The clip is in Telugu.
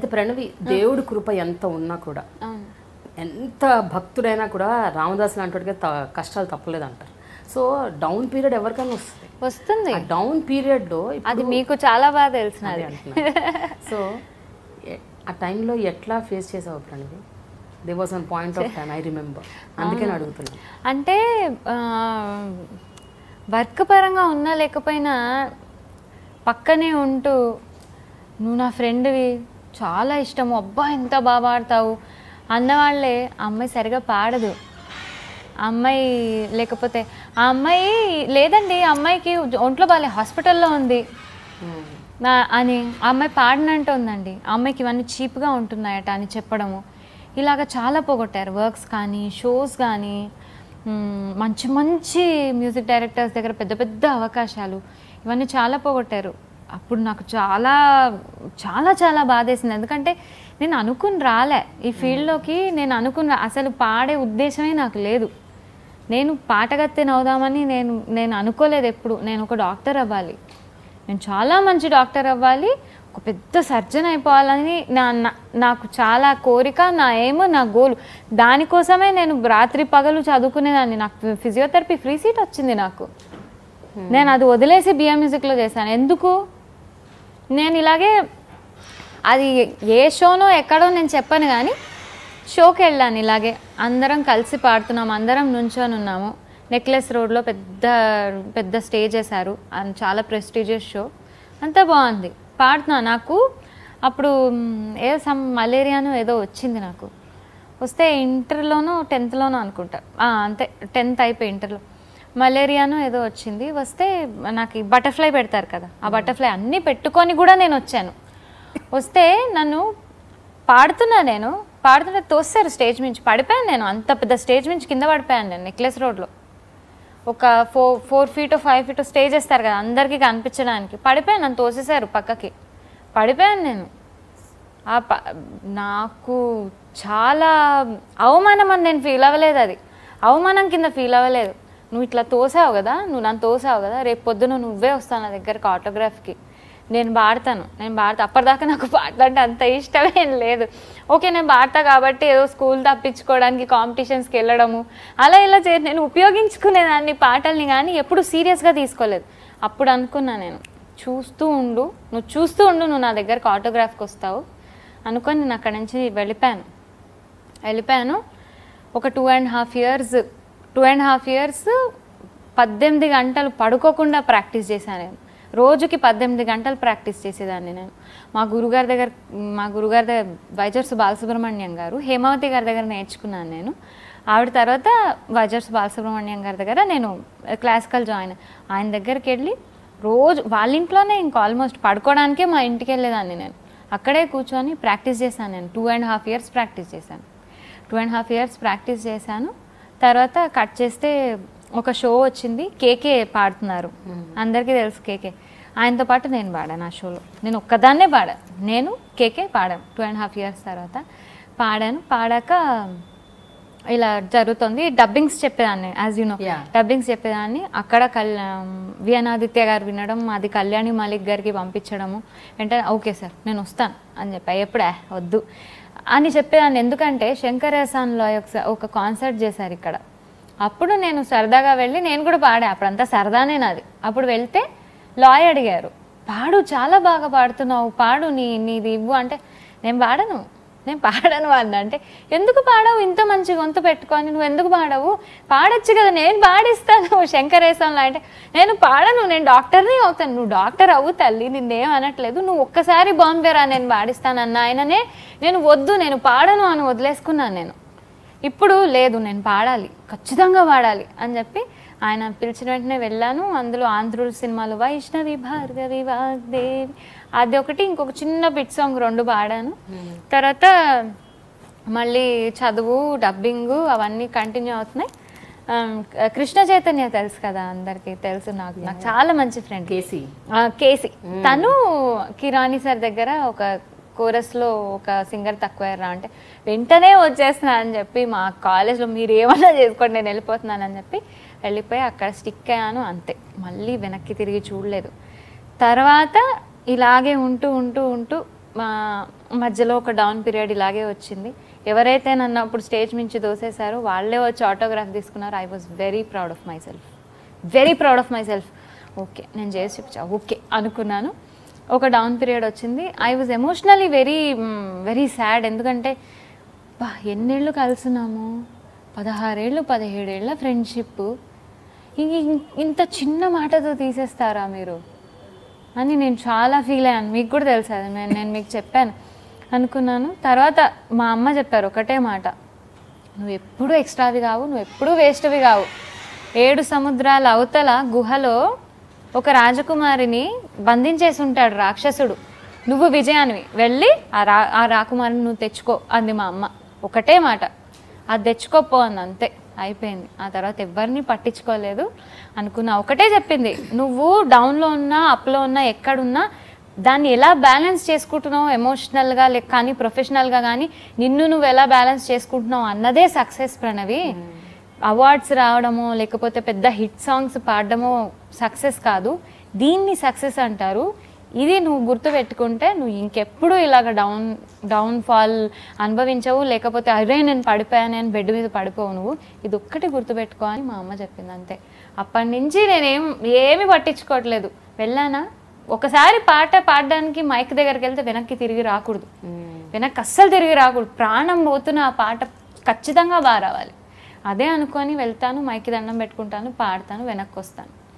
అయితే ప్రణవి దేవుడి కృప ఎంత ఉన్నా కూడా ఎంత భక్తుడైనా కూడా రామదాస్ లాంటి కష్టాలు తప్పలేదు అంటారు. సో డౌన్ పీరియడ్ ఎవరికైనా వస్తుంది. డౌన్ పీరియడ్లో అది మీకు చాలా బాగా తెలిసినది అంటున్నాను. సో ఆ టైంలో ఎట్లా ఫేస్ చేసావు Pranavi? They was one point of time I remember, అందుకని అడుగుతున్నాను. అంటే వర్క్ పరంగా ఉన్నా లేకపోయినా పక్కనే ఉంటూ నువ్వు నా ఫ్రెండ్వి, చాలా ఇష్టము, అబ్బా ఎంత బాగా పాడతావు అన్నవాళ్ళే ఆ అమ్మాయి సరిగా పాడదు, ఆ అమ్మాయి లేకపోతే ఆ అమ్మాయి లేదండి ఆ అమ్మాయికి ఒంట్లో బాగాలే హాస్పిటల్లో ఉంది అని ఆ అమ్మాయి పాడినంటూ ఉందండి, ఆ అమ్మాయికి ఇవన్నీ చీప్గా ఉంటున్నాయట అని చెప్పడము, ఇలాగ చాలా పోగొట్టారు. వర్క్స్ కానీ షోస్ కానీ మంచి మంచి మ్యూజిక్ డైరెక్టర్స్ దగ్గర పెద్ద పెద్ద అవకాశాలు ఇవన్నీ చాలా పోగొట్టారు. అప్పుడు నాకు చాలా చాలా చాలా బాధేసింది. ఎందుకంటే నేను అనుకుని రాలే ఈ ఫీల్డ్లోకి, నేను అనుకున్న అసలు పాడే ఉద్దేశమే నాకు లేదు. నేను పాటగత్తెని అవుదామని నేను అనుకోలేదు ఎప్పుడు. నేను ఒక డాక్టర్ అవ్వాలి, నేను చాలా మంచి డాక్టర్ అవ్వాలి, ఒక పెద్ద సర్జన్ అయిపోవాలని నాకు చాలా కోరిక, నా ఏమో నా గోలు. దానికోసమే నేను రాత్రి పగలు చదువుకునేదాన్ని. నాకు ఫిజియోథెరపీ ఫ్రీ సీట్ వచ్చింది నాకు. నేను అది వదిలేసి బిఏ మ్యూజిక్లో చేశాను. ఎందుకు? నేను ఇలాగే అది ఏ షోనో ఎక్కడో నేను చెప్పను కానీ షోకి వెళ్ళాను. ఇలాగే అందరం కలిసి పాడుతున్నాం, అందరం నుంచొని ఉన్నాము. నెక్లెస్ రోడ్లో పెద్ద పెద్ద స్టేజ్ వేశారు, అది చాలా ప్రెస్టీజియస్ షో, అంతా బాగుంది. పాడుతున్నా. నాకు అప్పుడు ఏదో మలేరియాను ఏదో వచ్చింది నాకు. వస్తే ఇంటర్లోనో 10th అనుకుంటా, అంతే 10th అయిపోయి ఇంటర్లో మలేరియాను ఏదో వచ్చింది. వస్తే నాకు ఈ బటర్ఫ్లై పెడతారు కదా, ఆ బటర్ఫ్లై అన్నీ పెట్టుకొని కూడా నేను వచ్చాను. వస్తే నన్ను పాడుతుంటే తోస్తారు స్టేజ్ నుంచి. పడిపోయాను నేను, అంత పెద్ద స్టేజ్ నుంచి కింద పడిపోయాను నేను. నెక్లెస్ రోడ్లో ఒక 4 feet 5 feet స్టేజ్ వేస్తారు కదా అందరికీ కనిపించడానికి. పడిపోయాను, నన్ను తోసేశారు పక్కకి, పడిపోయాను నేను. నాకు చాలా అవమానం అని నేను ఫీల్ అవ్వలేదు, అది అవమానం కింద ఫీల్ అవ్వలేదు. నువ్వు ఇట్లా తోసావు కదా, నువ్వు నన్ను తోసావు కదా, రేపు పొద్దున నువ్వే వస్తావు నా దగ్గరికి ఆటోగ్రాఫ్కి, నేను పాడతాను. అప్పటిదాకా నాకు పాటలు అంటే అంత ఇష్టమేం లేదు. ఓకే నేను పాడతా కాబట్టి ఏదో స్కూల్ తప్పించుకోవడానికి కాంపిటీషన్స్కి వెళ్ళడము అలా ఇలా నేను ఉపయోగించుకునేదాన్ని పాటల్ని, కానీ ఎప్పుడు సీరియస్గా తీసుకోలేదు. అప్పుడు అనుకున్నా నేను, చూస్తూ ఉండు నువ్వు నా దగ్గరకు ఆటోగ్రాఫ్కి వస్తావు అనుకొని నేను అక్కడి నుంచి వెళ్ళిపోయాను. ఒక 2.5 years 18 గంటలు పడుకోకుండా ప్రాక్టీస్ చేశాను నేను. రోజుకి 18 గంటలు ప్రాక్టీస్ చేసేదాన్ని నేను. మా గురుగారి దగ్గర వైజర్స్ బాలసుబ్రహ్మణ్యం గారు, హేమావతి గారి దగ్గర నేర్చుకున్నాను నేను. ఆవిడ తర్వాత వైజర్స్ బాలసుబ్రహ్మణ్యం గారి దగ్గర నేను క్లాసికల్ జాయిన్. ఆయన దగ్గరికి వెళ్ళి రోజు వాళ్ళ ఇంట్లోనే ఇంకా ఆల్మోస్ట్ పడుకోవడానికే మా ఇంటికి వెళ్ళేదాన్ని నేను. అక్కడే కూర్చొని ప్రాక్టీస్ చేశాను నేను. 2.5 years ప్రాక్టీస్ చేశాను. 2.5 years ప్రాక్టీస్ చేశాను. తర్వాత కట్ చేస్తే ఒక షో వచ్చింది, కేకే పాడుతున్నారు, అందరికీ తెలుసు కేకే. ఆయనతో పాటు నేను పాడాను ఆ షోలో. నేను ఒక్కదాన్నే పాడాను, నేను కేకే పాడాను. 2.5 years తర్వాత పాడాక ఇలా జరుగుతుంది. డబ్బింగ్స్ చెప్పేదాన్ని, యాజ్ యూ నో డబ్బింగ్స్ చెప్పేదాన్ని. అక్కడ విఎనాదిత్య గారు వినడం, అది కళ్యాణి మాలిక్ గారికి పంపించడము. వెంటనే ఓకే సార్ నేను వస్తాను అని చెప్పా. ఎప్పుడా వద్దు అని చెప్పేదాన్ని. ఎందుకంటే శంకర్ ఎహసాన్లో ఒక కాన్సర్ట్ చేశారు ఇక్కడ. అప్పుడు నేను సరదాగా వెళ్ళి నేను కూడా పాడా. అప్పుడంతా సరదానే నాది. అప్పుడు వెళ్తే లాయ్ అడిగారు, పాడు చాలా బాగా పాడుతున్నావు, పాడు నీది ఇవ్వు అంటే నేను పాడను అన్న. అంటే ఎందుకు పాడవు, ఇంత మంచి గొంతు పెట్టుకొని నువ్వు ఎందుకు పాడవు, పాడొచ్చు కదా, నేను పాడిస్తాను శంకర్ ఎహసాన్లో అంటే నేను పాడను, నేను డాక్టర్ని అవుతాను. నువ్వు డాక్టర్ అవ్వు తల్లి, నిన్నేం అనట్లేదు, నువ్వు ఒక్కసారి బాంబే రా నేను పాడిస్తాను అన్న ఆయననే నేను వద్దు నేను పాడను అని వదిలేసుకున్నాను నేను. ఇప్పుడు లేదు నేను పాడాలి, ఖచ్చితంగా పాడాలి అని చెప్పి ఆయన పిలిచిన వెంటనే వెళ్ళాను. అందులో ఆంధ్రుల సినిమాలో వైష్ణవి భార్గవి వాగ్దేవి అది ఒకటి, ఇంకొక చిన్న బిట్ సాంగ్ 2 పాడాను. తర్వాత మళ్ళీ చదువు, డబ్బింగు అవన్నీ కంటిన్యూ అవుతున్నాయి. కృష్ణ చైతన్య తెలుసు కదా అందరికీ తెలుసు, నాకు చాలా మంచి ఫ్రెండ్ కేసీ. తను కిరాణి సార్ దగ్గర ఒక కోరస్లో ఒక సింగర్ తక్కువ అంటే వెంటనే వచ్చేస్తున్నా అని చెప్పి, మా కాలేజ్లో మీరు ఏమన్నా చేసుకోండి నేను వెళ్ళిపోతున్నాను అని చెప్పి వెళ్ళిపోయి అక్కడ స్టిక్ అయ్యాను అంతే. మళ్ళీ వెనక్కి తిరిగి చూడలేదు. తర్వాత ఇలాగే ఉంటూ మధ్యలో ఒక డౌన్ పీరియడ్ ఇలాగే వచ్చింది. ఎవరైతే నన్ను అప్పుడు స్టేజ్ నుంచి దోసేశారో వాళ్ళే వచ్చి ఆటోగ్రాఫ్ తీసుకున్నారు. I was very proud of my self. Okay, నేను చేసి చూపించా, ఓకే అనుకున్నాను. ఒక డౌన్ పీరియడ్ వచ్చింది. I was emotionally very sad. ఎందుకంటే ఎన్నేళ్ళు కలుసున్నాము, 16 ఏళ్ళు 17 ఏళ్ళ ఫ్రెండ్షిప్, ఇంత చిన్న మాటతో తీసేస్తారా మీరు అని నేను చాలా ఫీల్ అయ్యాను. మీకు కూడా తెలుసు అది, నేను మీకు చెప్పాను అనుకున్నాను. తర్వాత మా అమ్మ చెప్పారు ఒకటే మాట, నువ్వు ఎప్పుడూ ఎక్స్ట్రావి కావు, నువ్వు ఎప్పుడూ వేస్ట్వి కావు. 7 సముద్రాల అవతల గుహలో ఒక రాజకుమారిని బంధించేసి ఉంటాడు రాక్షసుడు, నువ్వు విజయానివి, వెళ్ళి ఆ రాకుమారిని నువ్వు తెచ్చుకో అంది మా అమ్మ. ఒకటే మాట, అది తెచ్చుకోపో అంది, అంతే, అయిపోయింది. ఆ తర్వాత ఎవరిని పట్టించుకోలేదు. అనుకున్నా ఒకటే చెప్పింది, నువ్వు డౌన్లో ఉన్నా అప్లో ఉన్నా ఎక్కడున్నా దాన్ని ఎలా బ్యాలెన్స్ చేసుకుంటున్నావు ఎమోషనల్గా కానీ ప్రొఫెషనల్గా కానీ నిన్ను నువ్వు ఎలా బ్యాలెన్స్ చేసుకుంటున్నావు అన్నదే సక్సెస్ ప్రణవి. అవార్డ్స్ రావడమో లేకపోతే పెద్ద హిట్ సాంగ్స్ పాడడమో సక్సెస్ కాదు, దీన్ని సక్సెస్ అంటారు. ఇది నువ్వు గుర్తుపెట్టుకుంటే నువ్వు ఇంకెప్పుడు ఇలాగ డౌన్ఫాల్ అనుభవించవు, లేకపోతే అరే నేను పడిపోయాను నేను బెడ్ మీద పడిపోవు, నువ్వు ఇది ఒక్కటి గుర్తుపెట్టుకో అని మా అమ్మ చెప్పింది, అంతే. అప్పటి నుంచి ఏమి పట్టించుకోవట్లేదు. వెళ్ళానా, ఒకసారి పాట పాడడానికి మైక్ దగ్గరికి వెళ్తే వెనక్కి తిరిగి రాకూడదు, వెనక్కి అస్సలు తిరిగి రాకూడదు. ప్రాణం పోతున్న ఆ పాట ఖచ్చితంగా బాగా రావాలి. అదే అనుకొని వెళ్తాను, మైకి దండం పెట్టుకుంటాను, పాడతాను, వెనక్కి వస్తాను.